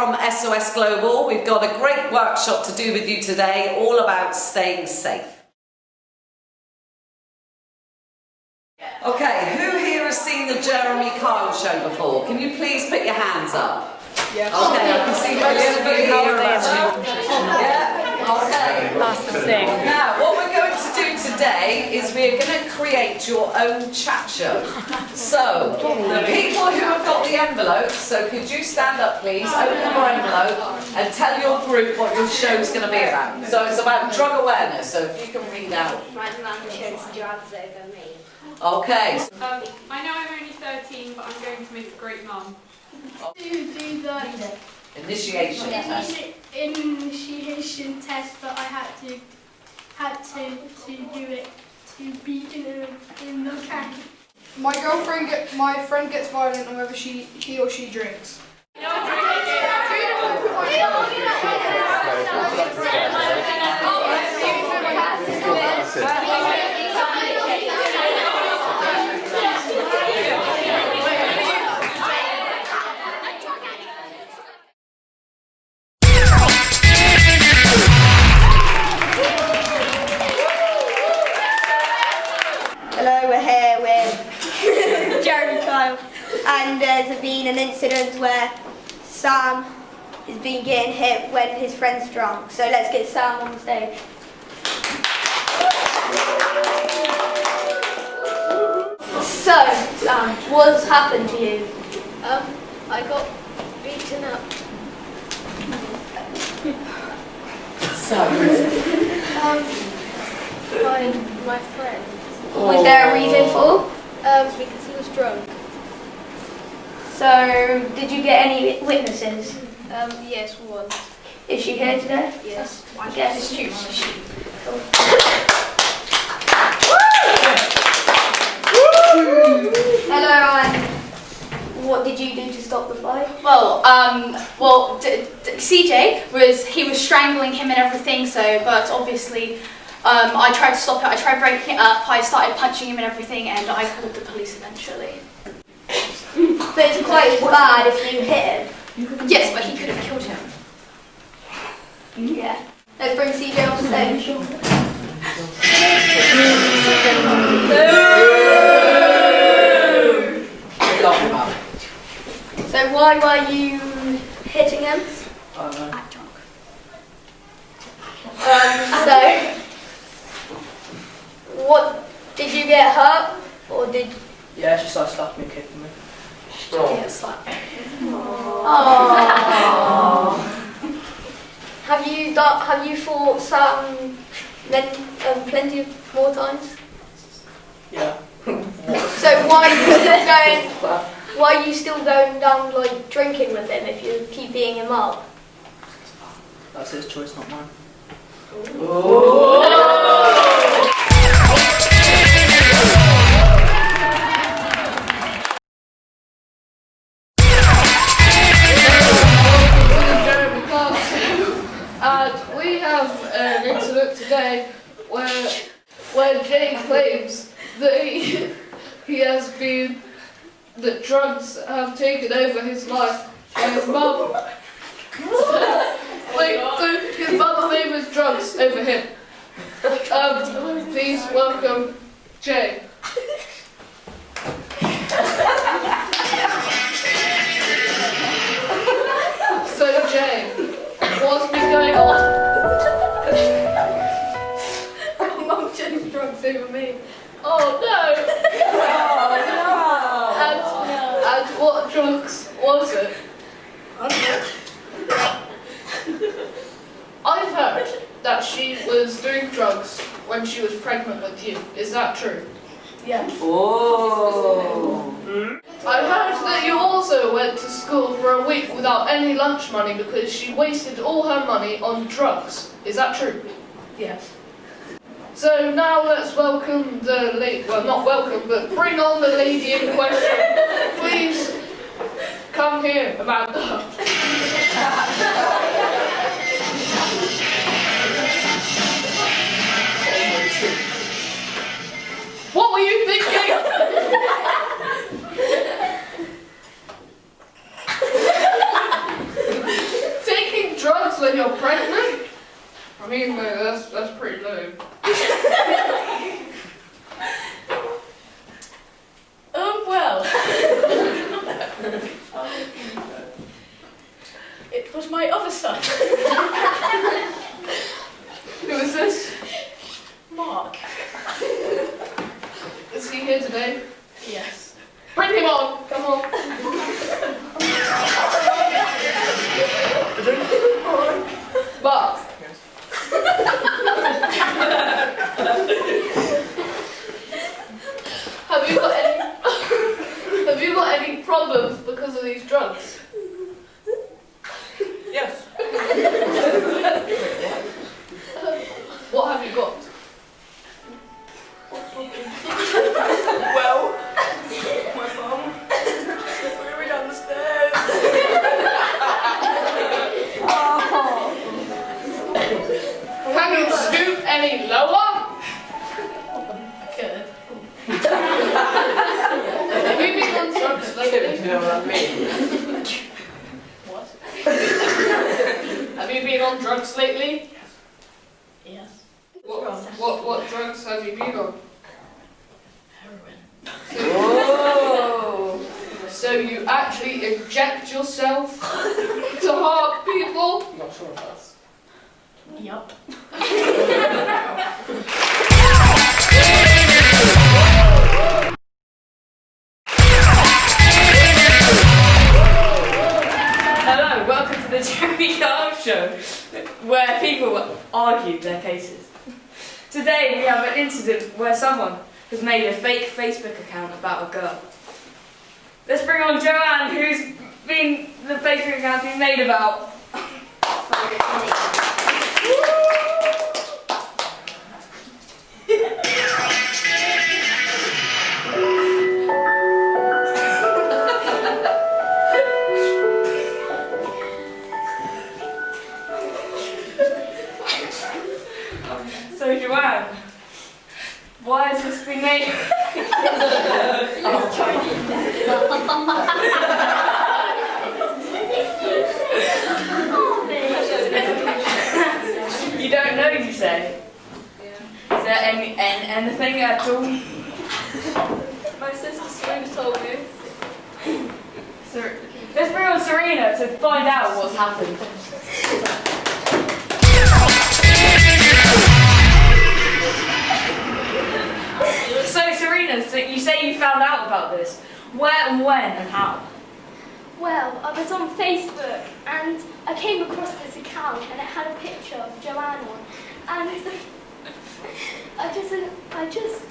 from SOS Global. We've got a great workshop to do with you today, all about staying safe. Okay, who here has seen the Jeremy Kyle show before? Can you please put your hands up? Yes. Okay, I can see most of you here. Yeah. Okay. That's the thing. Now, what we're going to do today is we're going to create your own chat show. So, the people who have got the envelopes, so could you stand up please, open your envelope and tell your group what your show's going to be about. So it's about drug awareness, so if you can read out. My mum chose drugs over me. Okay. I know I'm only 13, but I'm going to make a great mum. Do the Initiation test. initiation test, but I had to do it to be in the camp. My friend gets violent whenever he or she drinks. Hello, we're here with Jeremy Kyle, and there's been an incident where Sam has been getting hit when his friend's drunk. So let's get Sam on the stage. So, Sam, what's happened to you? I got beaten up. By my friend. Was there a reason for? Because he was drunk. So, did you get any witnesses? Yes, one. Is she here today? Yes. Yes. Hello, and what did you do to stop the fight? Well, CJ was strangling him and everything. So, but obviously, I tried to stop it. I tried breaking it up. I started punching him and everything, and I called the police eventually. But it's quite bad if you hit him. Yes, but he could have killed him. Yeah. Let's bring CJ on stage. So why were you hitting him? I'm drunk. So, what, did you get hurt? Or did... Yeah, she started slapping me, kicking me. Yeah, slap. Have you fought Sam plenty of more times? Yeah. So why are you still going down like drinking with him if you keep beating him up? That's his choice, not mine. We have an incident today where Jay claims that drugs have taken over his life and his mum. His mum favours drugs over him. Please welcome Jay. So Jay, what's been going on? Mum chose drugs over me. Oh no! And what drugs was it? I've heard that she was doing drugs when she was pregnant with you. Is that true? Yes. Oh. I heard that you also went to school for a week without any lunch money because she wasted all her money on drugs. Is that true? Yes. So now let's welcome the lady, well not welcome, but bring on the lady in question. Please come here, Amanda. What were you thinking? drugs when you're pregnant? I mean, that's pretty low. Well. It was my other son. Who is this? Mark. Is he here today? Yes. Bring him on. Come on. But have you got any problems because of these drugs? Yes. What have you got? Well, my mum threw me down the stairs. Can you scoop any lower? Good. Have you been on drugs lately? You know what I mean? What? Have you been on drugs lately? Yes. What drugs have you been on? Heroin. Whoa! So you actually inject yourself to harm people? I'm not sure of that. Yup. Hello, welcome to the Jeremy Carl Show, where people argue their cases. Today we have an incident where someone has made a fake Facebook account about a girl. Let's bring on Joanne, who's been the Facebook account been made about. So Joanne, why has this been made? You don't know, you say? Is there anything at all? My sister Serena told me. Let's bring on Serena to find out what's happened. So Serena, so you say you found out about this. Where and when and how? Well, I was on Facebook and I came across this account and it had a picture of Joanne on. And I just,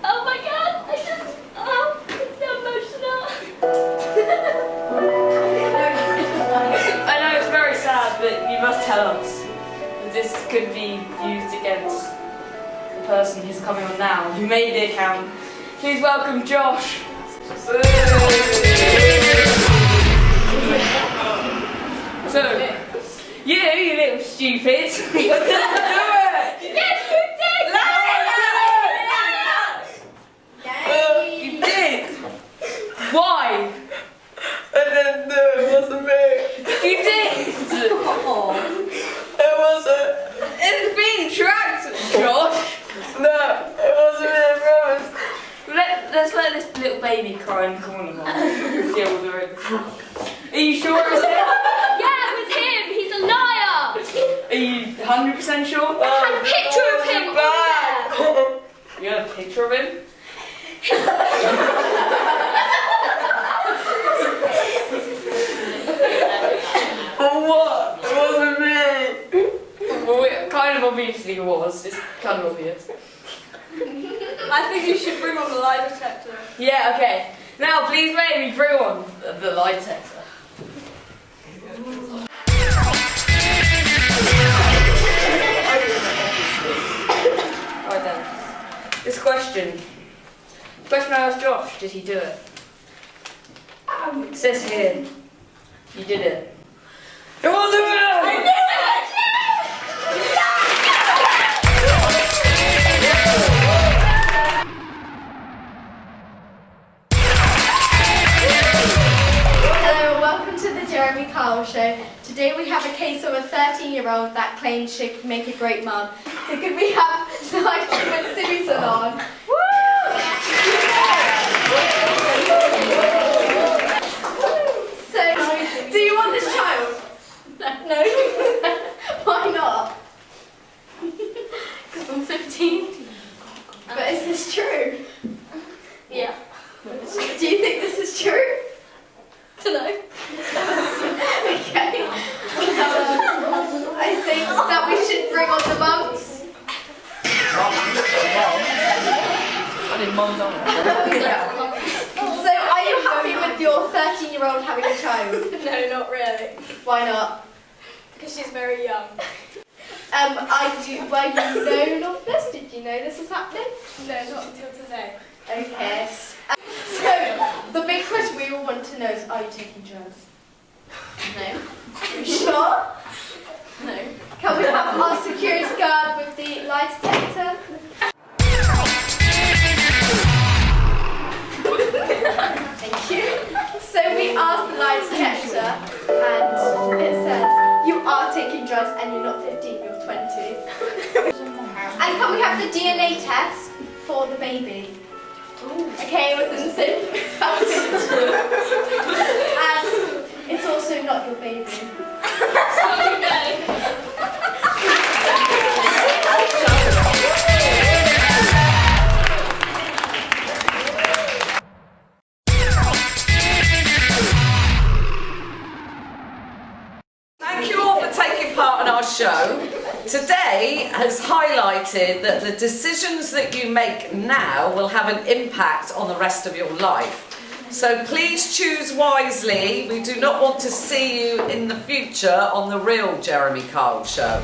oh my God, I'm so emotional. I know it's very sad, but you must tell us that this could be used against the person who's coming on now, who made the account. Please welcome Josh. So, you little stupid. You didn't do it! Yes, you did! You did! Why? I didn't do it. It wasn't me. You did! It wasn't. It's being tracked, Josh. No, it wasn't me. I promise. Let's let this little baby cry in the corner while we deal with it. Are you sure it was him? Yeah, it was him! He's a liar! Are you 100% sure? I had a picture of him on there! You had a picture of him? What? It wasn't me. Well, it kind of obviously was. It's kind of obvious. I think you should bring on the lie detector. Yeah, okay. Now, please make me bring on the lie detector. Right then. This question. The question I asked Josh, did he do it? It says here, you did it. It wasn't me! Hello, welcome to the Jeremy Carl Show. Today we have a case of a 13 13-year-old that claims she'd make a great mum. So could we have live with Simi Salon? So, do you want this child? No. Why not? Because I'm 15. But is this true? Yeah. Do you think this is true? Dunno. Okay. I think that we should bring on the mums. I need mum's on. So, are you happy with your 13-year-old having a child? No, not really. Why not? Because she's very young. Were you known of this? Did you know this was happening? No, not until today. Okay. So, the big question we all want to know is, are you taking drugs? No. You sure? No. Can we have our security guard with the lie detector? Thank you. So we asked the lie detector, and it says, you are taking drugs and you're not 15, you're 20. And can we have the DNA test for the baby? Okay, it was in the same package. And it's also not your baby. Thank you all for taking part in our show. Today has highlighted that the decisions that you make now will have an impact on the rest of your life. So please choose wisely. We do not want to see you in the future on the real Jeremy Kyle Show.